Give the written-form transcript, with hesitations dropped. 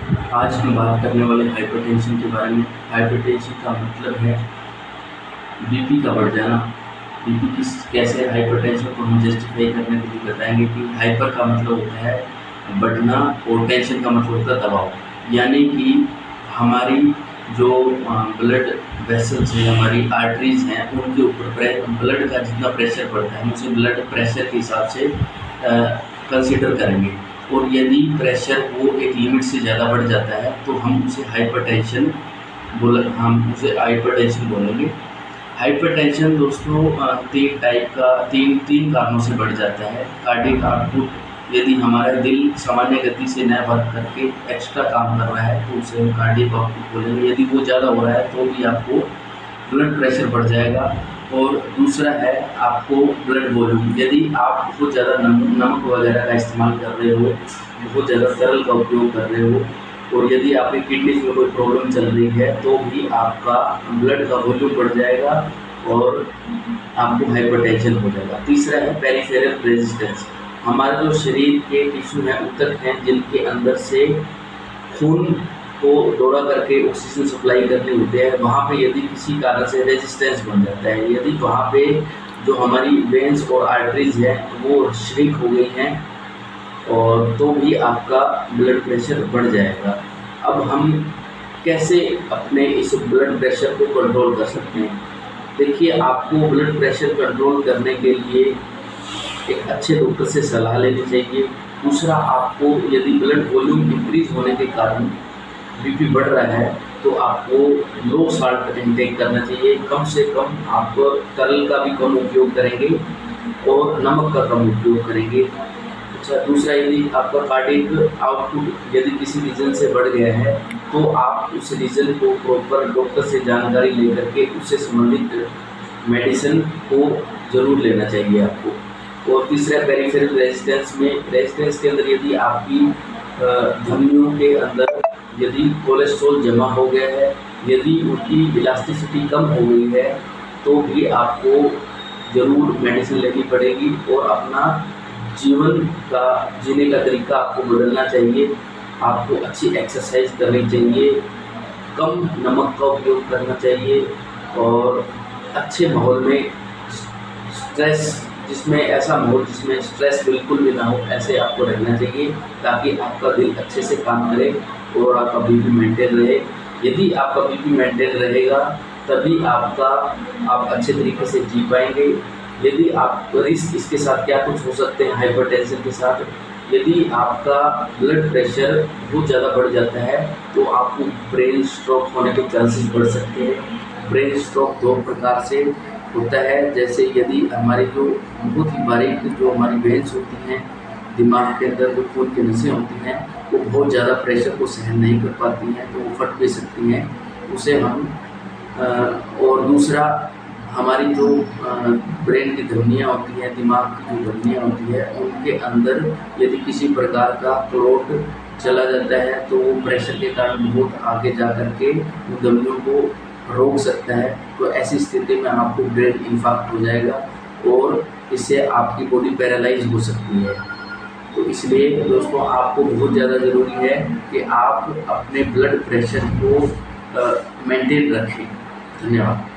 आज हम बात करने वाले हाइपरटेंशन के बारे में। हाइपरटेंशन का मतलब है बीपी का बढ़ जाना। बीपी किस कैसे हाइपरटेंशन को हम जस्टिफाई करने के लिए बताएंगे कि हाइपर का मतलब होता है बढ़ना और टेंशन का मतलब होता है दबाव। यानी कि हमारी जो ब्लड वेसल्स हैं, हमारी आर्टरीज हैं, उनके ऊपर ब्लड का जितना प्रेशर पड़ता है हम उसे ब्लड प्रेशर के हिसाब से कंसिडर करेंगे। और यदि प्रेशर वो एक लिमिट से ज़्यादा बढ़ जाता है तो हम उसे हाइपरटेंशन बोलेंगे। हाइपरटेंशन दोस्तों तीन कारणों से बढ़ जाता है। कार्डियक आउटपुट, यदि हमारा दिल सामान्य गति से न वर्क करके एक्स्ट्रा काम कर रहा है तो उसे हम कार्डियक आउटपुट बोलेंगे। यदि वो ज़्यादा हो रहा है तो भी आपको ब्लड प्रेशर बढ़ जाएगा। और दूसरा है आपको ब्लड वॉल्यूम। यदि आप बहुत ज़्यादा नमक वगैरह का इस्तेमाल कर रहे हो, बहुत ज़्यादा तरल का उपयोग कर रहे हो, और यदि आपकी किडनी में कोई प्रॉब्लम चल रही है तो भी आपका ब्लड का वॉल्यूम बढ़ जाएगा और आपको हाइपरटेंशन हो जाएगा। तीसरा है पेरिफेरल रेजिस्टेंस। हमारे जो शरीर के टिश्यू हैं, ऊतक हैं, जिनके अंदर से खून को दौड़ा करके ऑक्सीजन सप्लाई करनी होती है, वहाँ पे यदि किसी कारण से रेजिस्टेंस बन जाता है, यदि वहाँ पे जो हमारी वेन्स और आर्टरीज हैं वो श्रिंक हो गई हैं और तो भी आपका ब्लड प्रेशर बढ़ जाएगा। अब हम कैसे अपने इस ब्लड प्रेशर को कंट्रोल कर सकते हैं? देखिए, आपको ब्लड प्रेशर कंट्रोल करने के लिए एक अच्छे डॉक्टर से सलाह लेनी चाहिए। दूसरा, आपको यदि ब्लड वॉल्यूम इंक्रीज होने के कारण बीपी बढ़ रहा है तो आपको लो साल्ट इंटेक करना चाहिए। कम से कम आप तरल का भी कम उपयोग करेंगे और नमक का कम उपयोग करेंगे। अच्छा, दूसरा, यदि आपका कार्डियक आउटपुट यदि किसी रीजन से बढ़ गया है तो आप उस रीजन को प्रॉपर डॉक्टर से जानकारी लेकर के उससे संबंधित मेडिसिन को ज़रूर लेना चाहिए आपको। और तीसरा, पेरिफेरल रेजिस्टेंस के अंदर यदि आपकी धमनियों के अंदर यदि कोलेस्ट्रॉल जमा हो गया है, यदि उनकी इलास्टिसिटी कम हो गई है तो भी आपको ज़रूर मेडिसिन लेनी पड़ेगी और अपना जीवन का जीने का तरीका आपको बदलना चाहिए। आपको अच्छी एक्सरसाइज करनी चाहिए, कम नमक का उपयोग करना चाहिए और अच्छे माहौल में ऐसा माहौल जिसमें स्ट्रेस बिल्कुल भी ना हो, ऐसे आपको रहना चाहिए ताकि आपका दिल अच्छे से काम करे और आपका बीपी मेंटेन रहे। यदि आपका बीपी मेंटेन रहेगा तभी आप अच्छे तरीके से जी पाएंगे। यदि आप रिस्क इसके साथ क्या कुछ हो सकते हैं हाइपरटेंशन के साथ, यदि आपका ब्लड प्रेशर बहुत ज़्यादा बढ़ जाता है तो आपको ब्रेन स्ट्रोक होने के चांसेस बढ़ सकते हैं। ब्रेन स्ट्रोक दो प्रकार से होता है, जैसे यदि हमारी जो बहुत ही बारीक जो हमारी वेन्स होती हैं, दिमाग के अंदर जो खून की नसें होती हैं, वो बहुत ज़्यादा प्रेशर को सहन नहीं कर पाती हैं तो वो फट भी सकती हैं, उसे हम और दूसरा, हमारी जो ब्रेन की धमनियाँ होती हैं, दिमाग की जो धमनियाँ होती है, उनके अंदर यदि किसी प्रकार का क्लॉट चला जाता है तो वो प्रेशर के कारण बहुत आगे जा कर के उन धमनियों को रोक सकता है। तो ऐसी स्थिति में आपको ब्रेन इंफाक्ट हो जाएगा और इससे आपकी बॉडी पैरालाइज हो सकती है। तो इसलिए दोस्तों, आपको बहुत ज़्यादा ज़रूरी है कि आप अपने ब्लड प्रेशर को मेंटेन रखें। धन्यवाद।